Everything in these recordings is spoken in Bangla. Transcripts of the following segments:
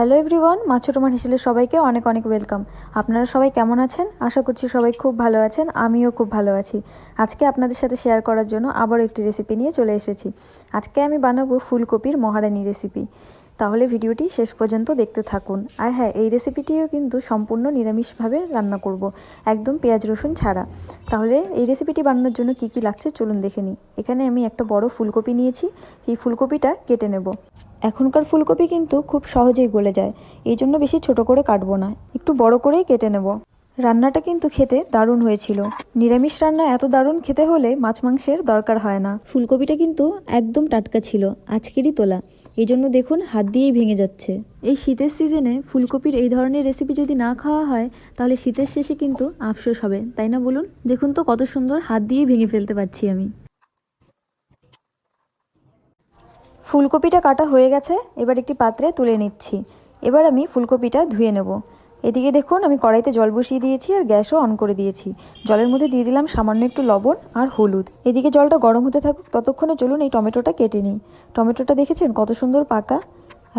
হ্যালো এভরিওয়ান, মা ছোটো মার হিসেলে সবাইকে অনেক অনেক ওয়েলকাম। আপনারা সবাই কেমন আছেন? আশা করছি সবাই খুব ভালো আছেন, আমিও খুব ভালো আছি। আজকে আপনাদের সাথে শেয়ার করার জন্য আবারও একটি রেসিপি নিয়ে চলে এসেছি। আজকে আমি বানাবো ফুলকপির মহারানি রেসিপি। তাহলে ভিডিওটি শেষ পর্যন্ত দেখতে থাকুন। আর হ্যাঁ, এই রেসিপিটিও কিন্তু সম্পূর্ণ নিরামিষভাবে রান্না করব, একদম পেঁয়াজ রসুন ছাড়া। তাহলে এই রেসিপিটি বানানোর জন্য কি কি লাগছে চলুন দেখে নিই। এখানে আমি একটা বড় ফুলকপি নিয়েছি, এই ফুলকপিটা কেটে নেব। এখনকার ফুলকপি কিন্তু খুব সহজেই গলে যায়, এই জন্য বেশি ছোট করে কাটবো না, একটু বড় করেই কেটে নেব। রান্নাটা কিন্তু খেতে দারুণ হয়েছিল। নিরামিষ রান্না এত দারুণ খেতে হলে মাছ মাংসের দরকার হয় না। ফুলকপিটা কিন্তু একদম টাটকা ছিল, আজকেরই তোলা, এই জন্য দেখুন হাত দিয়েই ভেঙে যাচ্ছে। এই শীতের সিজনে ফুলকপির এই ধরনের রেসিপি যদি না খাওয়া হয় তাহলে শীতের শেষে কিন্তু আফসোস হবে, তাই না বলুন? দেখুন তো কত সুন্দর হাত দিয়েই ভেঙে ফেলতে পারছি আমি। ফুলকপিটা কাটা হয়ে গেছে, এবার একটি পাত্রে তুলে নিচ্ছি। এবার আমি ফুলকপিটা ধুয়ে নেব। এদিকে দেখুন আমি কড়াইতে জল বসিয়ে দিয়েছি আর গ্যাসও অন করে দিয়েছি। জলের মধ্যে দিয়ে দিলাম সামান্য একটু লবণ আর হলুদ। এদিকে জলটা গরম হতে থাকুক, ততক্ষণে চলুন এই টমেটোটা কেটে নিই। টমেটোটা দেখেছেন কত সুন্দর পাকা,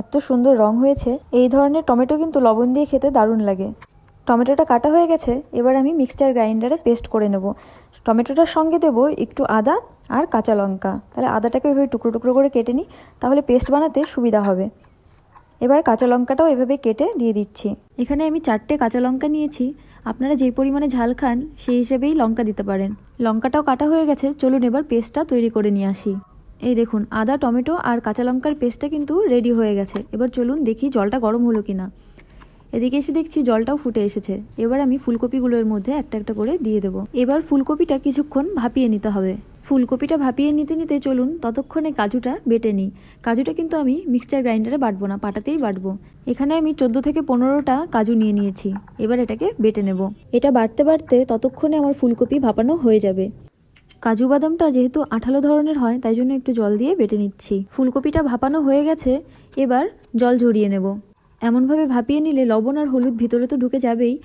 এত সুন্দর রং হয়েছে। এই ধরনের টমেটো কিন্তু লবণ দিয়ে খেতে দারুণ লাগে। টমেটোটা কাটা হয়ে গেছে, এবার আমি মিক্সচার গ্রাইন্ডারে পেস্ট করে নেব। টমেটোটার সঙ্গে দেব একটু আদা আর কাঁচা লঙ্কা। তাহলে আদাটাকে এভাবে টুকরো টুকরো করে কেটে নিই, তাহলে পেস্ট বানাতে সুবিধা হবে। এবার কাঁচা লঙ্কাটাও এভাবে কেটে দিয়ে দিচ্ছি। এখানে আমি 4টে কাঁচা লঙ্কা নিয়েছি, আপনারা যেই পরিমাণে ঝাল খান সেই হিসেবেই লঙ্কা দিতে পারেন। লঙ্কাটাও কাটা হয়ে গেছে, চলুন এবার পেস্টটা তৈরি করে নিয়ে আসি। এই দেখুন আদা, টমেটো আর কাঁচা লঙ্কার পেস্টটা কিন্তু রেডি হয়ে গেছে। এবার চলুন দেখি জলটা গরম হলো কিনা। এদিকে এসে দেখছি জলটাও ফুটে এসেছে। এবার আমি ফুলকপিগুলোর মধ্যে একটা একটা করে দিয়ে দেবো। এবার ফুলকপিটা কিছুক্ষণ ভাপিয়ে নিতে হবে। ফুলকপিটা ভাপিয়ে নিতে নিতে চলুন ততক্ষণে কাজুটা বেটে নিই। কাজুটা কিন্তু আমি মিক্সচার গ্রাইন্ডারে বাটবো না, পাটাতেই বাটবো। এখানে আমি 14 থেকে 15টা কাজু নিয়ে নিয়েছি। এবার এটাকে বেটে নেব। এটা বাটতে বাটতে ততক্ষণে আমার ফুলকপি ভাপানো হয়ে যাবে। কাজু বাদামটা যেহেতু আঠালো ধরনের হয় তাই জন্য একটু জল দিয়ে বেটে নিচ্ছি। ফুলকপিটা ভাপানো হয়ে গেছে, এবার জল ঝরিয়ে নেব। এমনভাবে ভাপিয়ে নিলে লবণ আর হলুদ ভিতরে তো ঢুকে যাবেই,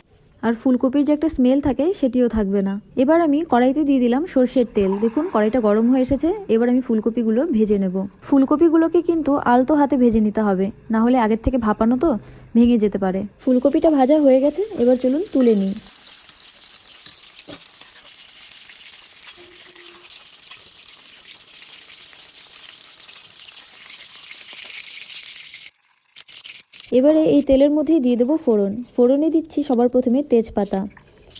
আর ফুলকপির যে একটা স্মেল থাকে সেটিও থাকবে না। এবার আমি কড়াইতে দিয়ে দিলাম সর্ষের তেল। দেখুন কড়াইটা গরম হয়ে এসেছে, এবার আমি ফুলকপিগুলো ভেজে নেব। ফুলকপিগুলোকে কিন্তু আলতো হাতে ভেজে নিতে হবে, না হলে আগের থেকে ভাপানো তো ভেঙে যেতে পারে। ফুলকপিটা ভাজা হয়ে গেছে, এবার চলুন তুলে নিই। এবারে এই তেলের মধ্যেই দিয়ে দেবো ফোড়ন। ফোড়নে দিচ্ছি সবার প্রথমে তেজপাতা।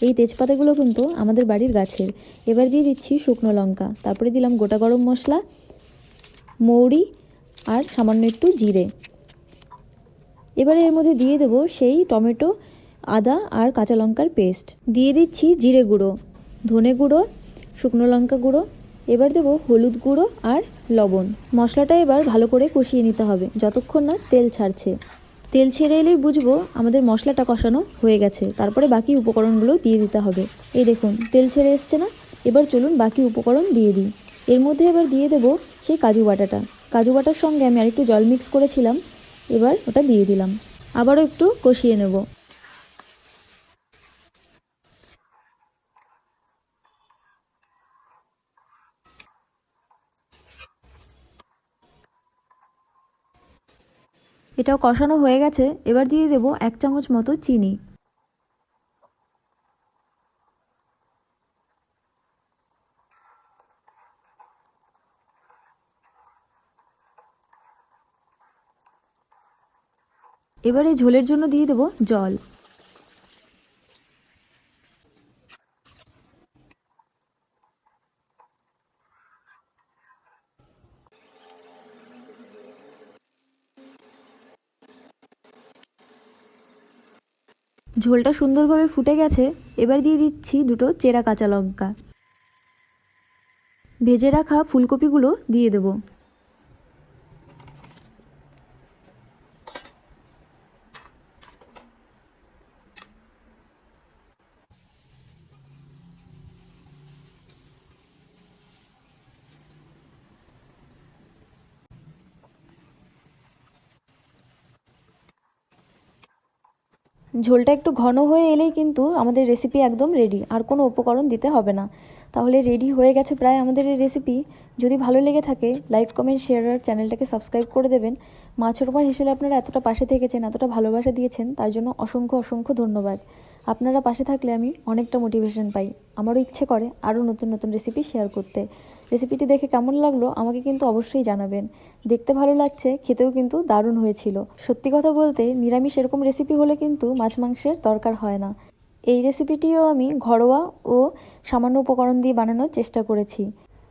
এই তেজপাতাগুলো কিন্তু আমাদের বাড়ির গাছের। এবার দিয়ে দিচ্ছি শুকনো লঙ্কা, তারপরে দিলাম গোটা গরম মশলা, মৌরি আর সামান্য একটু জিরে। এবারে এর মধ্যে দিয়ে দেবো সেই টমেটো, আদা আর কাঁচা লঙ্কার পেস্ট। দিয়ে দিচ্ছি জিরে গুঁড়ো, ধনে গুঁড়ো, শুকনো লঙ্কা গুঁড়ো। এবার দেবো হলুদ গুঁড়ো আর লবণ। মশলাটা এবার ভালো করে কষিয়ে নিতে হবে যতক্ষণ না তেল ছাড়ছে। তেল ছেড়ে এলেই বুঝবো আমাদের মশলাটা কষানো হয়ে গেছে। তারপরে বাকি উপকরণগুলো দিয়ে দিতে হবে। এই দেখুন তেল ছেড়ে এসছে না? এবার চলুন বাকি উপকরণ দিয়ে দিই। এর মধ্যে এবার দিয়ে দেবো সেই কাজু বাটাটা। কাজু বাটার সঙ্গে আমি আরেকটু জল মিক্স করেছিলাম, এবার ওটা দিয়ে দিলাম। আবারও একটু কষিয়ে নেব। এটাও কষানো হয়ে গেছে, এবার দিয়ে দেবো 1 চামচ মতো চিনি। এবার এই ঝোলের জন্য দিয়ে দেবো জল। ঝোলটা সুন্দরভাবে ফুটে গেছে, এবার দিয়ে দিচ্ছি 2টো চেরা কাঁচা লঙ্কা। ভেজে রাখা ফুলকপিগুলো দিয়ে দেবো। ঝোলটা একটু ঘন হয়ে এলেই কিন্তু আমাদের রেসিপি একদম রেডি, আর কোনো উপকরণ দিতে হবে না। তাহলে রেডি হয়ে গেছে প্রায় আমাদের এই রেসিপি। যদি ভালো লেগে থাকে লাইক কমেন্ট শেয়ার আর চ্যানেলটাকে সাবস্ক্রাইব করে দেবেন। মা ছোট মার হেসেলে আপনারা এতটা পাশে থেকেছেন, এতটা ভালোবাসা দিয়েছেন, তার জন্য অসংখ্য অসংখ্য ধন্যবাদ। আপনারা পাশে থাকলে আমি অনেকটা মোটিভেশন পাই। আমারও ইচ্ছে করে আরও নতুন নতুন রেসিপি শেয়ার করতে। রেসিপিটি দেখে কেমন লাগলো আমাকে কিন্তু অবশ্যই জানাবেন। দেখতে ভালো লাগছে, খেতেও কিন্তু দারুণ হয়েছিল। সত্যি কথা বলতে নিরামিষ এরকম রেসিপি হলে কিন্তু মাছ মাংসের দরকার হয় না। এই রেসিপিটিও আমি ঘরোয়া ও সামান্য উপকরণ দিয়ে বানানোর চেষ্টা করেছি।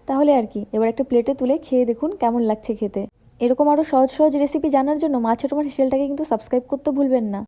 তাহলে আর কি, এবার একটা প্লেটে তুলে খেয়ে দেখুন কেমন লাগছে খেতে। এরকম আরও সহজ সহজ রেসিপি জানার জন্য মা ছোট মার হেসেলটাকে কিন্তু সাবস্ক্রাইব করতে ভুলবেন না।